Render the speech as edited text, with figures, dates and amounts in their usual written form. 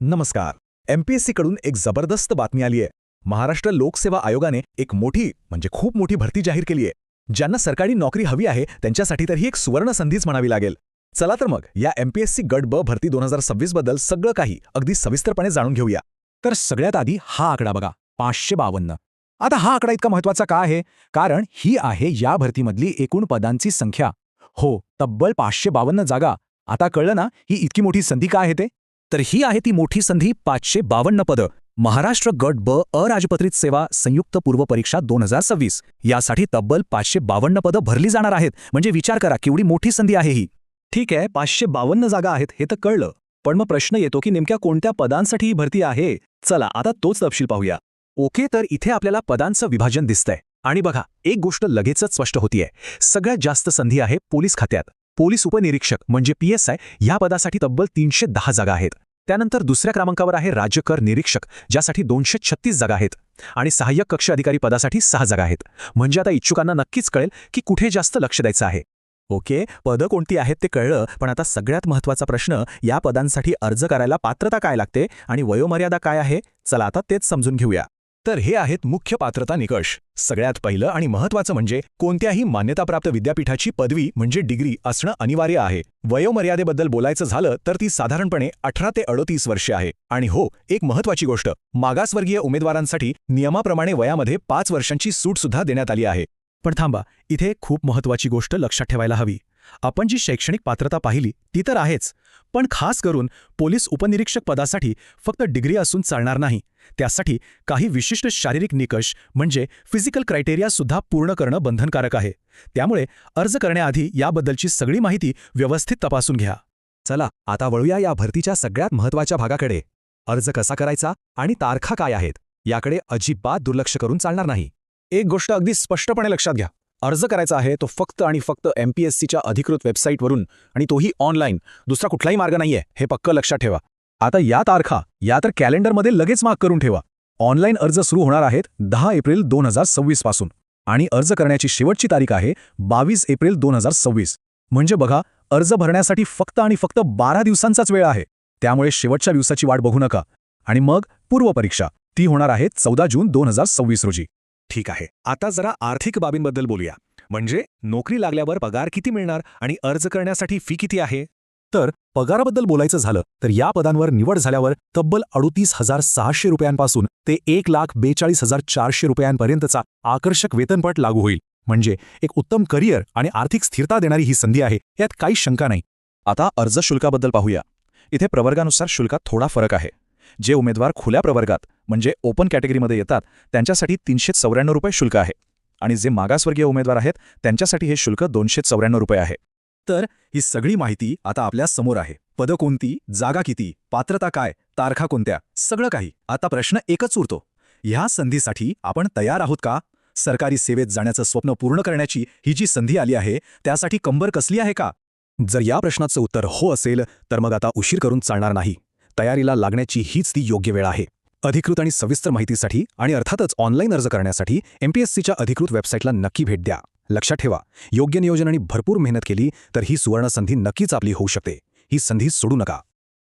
नमस्कार. एमपीएससी कडून एक जबरदस्त बातमी आली आहे. महाराष्ट्र लोकसेवा आयोगाने एक मोठी म्हणजे खूप मोठी भरती जाहीर केली आहे. ज्यांना सरकारी नोकरी हवी आहे त्यांच्यासाठी तर ही एक सुवर्ण संधीच म्हणावी लागेल. चला तर मग या एमपीएससी गट ब भरती 2026 बद्दल सगळं काही अगदी सविस्तरपणे जाणून घेऊया. तर सगळ्यात आधी हा आकडा बघा, 552. आता हा आकडा इतका महत्त्वाचा का आहे? कारण ही आहे या भरतीमधली एकूण पदांची संख्या. हो, तब्बल 552 जागा. आता कळलं ना ही इतकी मोठी संधी का आहे ते? तर ही आहे ती मोठी संधी. 552 पदं. महाराष्ट्र गट ब अराजपत्रित सेवा संयुक्त पूर्व परीक्षा 2026 यासाठी तब्बल 552 पदं भरली जाणार आहेत. म्हणजे विचार करा केवढी मोठी संधी आहे ही. ठीक आहे, 552 जागा आहेत हे तर कळलं, पण मग प्रश्न येतो की नेमक्या कोणत्या पदांसाठी ही भरती आहे? चला आता तोच तपशील पाहूया. ओके, तर इथे आपल्याला पदांचं विभाजन दिसतंय. आणि बघा, एक गोष्ट लगेचच स्पष्ट होतीये. सगळ्यात जास्त संधी आहे पोलीस खात्यात. पोलीस उपनिरीक्षक म्हणजे PSI या पदासाठी तब्बल 310 जागा आहेत. त्यानंतर दुसऱ्या क्रमांकावर आहे राज्य कर निरीक्षक, ज्यासाठी 236 जागा आहेत. आणि सहाय्यक कक्ष अधिकारी पदासाठी 6 जागा आहेत. म्हणजे आता इच्छुकांना नक्कीच कळेल की कुठे जास्त लक्ष द्यायचं आहे. ओके, पदं कोणती आहेत ते कळलं, पण आता सगळ्यात महत्त्वाचा प्रश्न, या पदांसाठी अर्ज करायला पात्रता काय लागते आणि वयोमर्यादा काय आहे? चला आता तेच समजून घेऊया. तर हे आहेत मुख्य पात्रता निकष. सगळ्यात पहिलं आणि महत्त्वाचं म्हणजे कोणत्याही मान्यताप्राप्त विद्यापीठाची पदवी म्हणजे डिग्री असणं अनिवार्य आहे. वयोमर्यादेबद्दल बोलायचं झालं तर ती साधारणपणे 18 ते 38 वर्षे आहे. आणि हो, एक महत्त्वाची गोष्ट, मागासवर्गीय उमेदवारांसाठी नियमाप्रमाणे वयामध्ये 5 वर्षांची सूट सुद्धा देण्यात आली आहे. पण थांबा, इथे खूप महत्त्वाची गोष्ट लक्षात ठेवायला हवी. आपण जी शैक्षणिक पात्रता पाहिली ती तर आहेच, पण खास करून पोलीस उपनिरीक्षक पदासाठी फक्त डिग्री असून चालणार नाही. त्यासाठी काही विशिष्ट शारीरिक निकष म्हणजे फिजिकल क्रायटेरिया सुद्धा पूर्ण करणं बंधनकारक आहे. त्यामुळे अर्ज करण्याआधी याबद्दलची सगळी माहिती व्यवस्थित तपासून घ्या. चला आता वळूया या भरतीच्या सगळ्यात महत्त्वाच्या भागाकडे. अर्ज कसा करायचा आणि तारखा काय आहेत याकडे अजिबात दुर्लक्ष करून चालणार नाही. एक गोष्ट अगदी स्पष्टपणे लक्षात घ्या. अर्ज करायचा आहे तो फक्त आणि फक्त MPSCच्या अधिकृत वेबसाईटवरून, आणि तोही ऑनलाईन. दुसरा कुठलाही मार्ग नाहीये, हे पक्क लक्षात ठेवा. आता या तारखा या तर कॅलेंडरमध्ये लगेच मार्क करून ठेवा. ऑनलाईन अर्ज सुरू होणार आहेत 10 एप्रिल 2026 पासून, आणि अर्ज करण्याची शेवटची तारीख आहे 22 एप्रिल 2026. म्हणजे बघा, अर्ज भरण्यासाठी फक्त आणि फक्त 12 दिवसांचाच वेळ आहे. त्यामुळे शेवटच्या दिवसाची वाट बघू नका. आणि मग पूर्वपरीक्षा ती होणार आहे 14 जून 2026 रोजी. ठीक आहे, आता जरा आर्थिक बाबींबद्दल बोलूया. म्हणजे नोकरी लागल्यावर पगार किती मिळणार आणि अर्ज करण्यासाठी फी किती आहे? तर पगाराबद्दल बोलायचं झालं तर या पदांवर निवड झाल्यावर तब्बल 38,600 रुपयांपासून ते 1,42,400 रुपयांपर्यंतचा आकर्षक वेतनपट लागू होईल. म्हणजे एक उत्तम करिअर आणि आर्थिक स्थिरता देणारी ही संधी आहे, यात काही शंका नाही. आता अर्ज शुल्काबद्दल पाहूया. इथे प्रवर्गानुसार शुल्कात थोडा फरक आहे. जे उमेदवार खुल्या प्रवर्गात म्हणजे ओपन कॅटेगरीमध्ये येतात त्यांच्यासाठी 394 रुपये शुल्क आहे, आणि जे मागासवर्गीय उमेदवार आहेत त्यांच्यासाठी हे शुल्क 294 रुपये आहे. तर ही सगळी माहिती आता आपल्या समोर आहे. पदं कोणती, जागा किती, पात्रता काय, तारखा कोणत्या, सगळं काही. आता प्रश्न एकच उरतो, ह्या संधीसाठी आपण तयार आहोत का? सरकारी सेवेत जाण्याचं स्वप्न पूर्ण करण्याची ही जी संधी आली आहे त्यासाठी कंबर कसली आहे का? जर या प्रश्नाचं उत्तर हो असेल तर मग आता उशीर करून चालणार नाही. तयारीला लागण्याची हीच ती योग्य वेळ आहे. अधिकृत आणि सविस्तर माहितीसाठी आणि अर्थातच ऑनलाईन अर्ज करण्यासाठी MPSCच्या अधिकृत वेबसाईटला नक्की भेट द्या. लक्षात ठेवा, योग्य नियोजन आणि भरपूर मेहनत केली तर ही सुवर्ण संधी नक्कीच आपली होऊ शकते. ही संधी सोडू नका.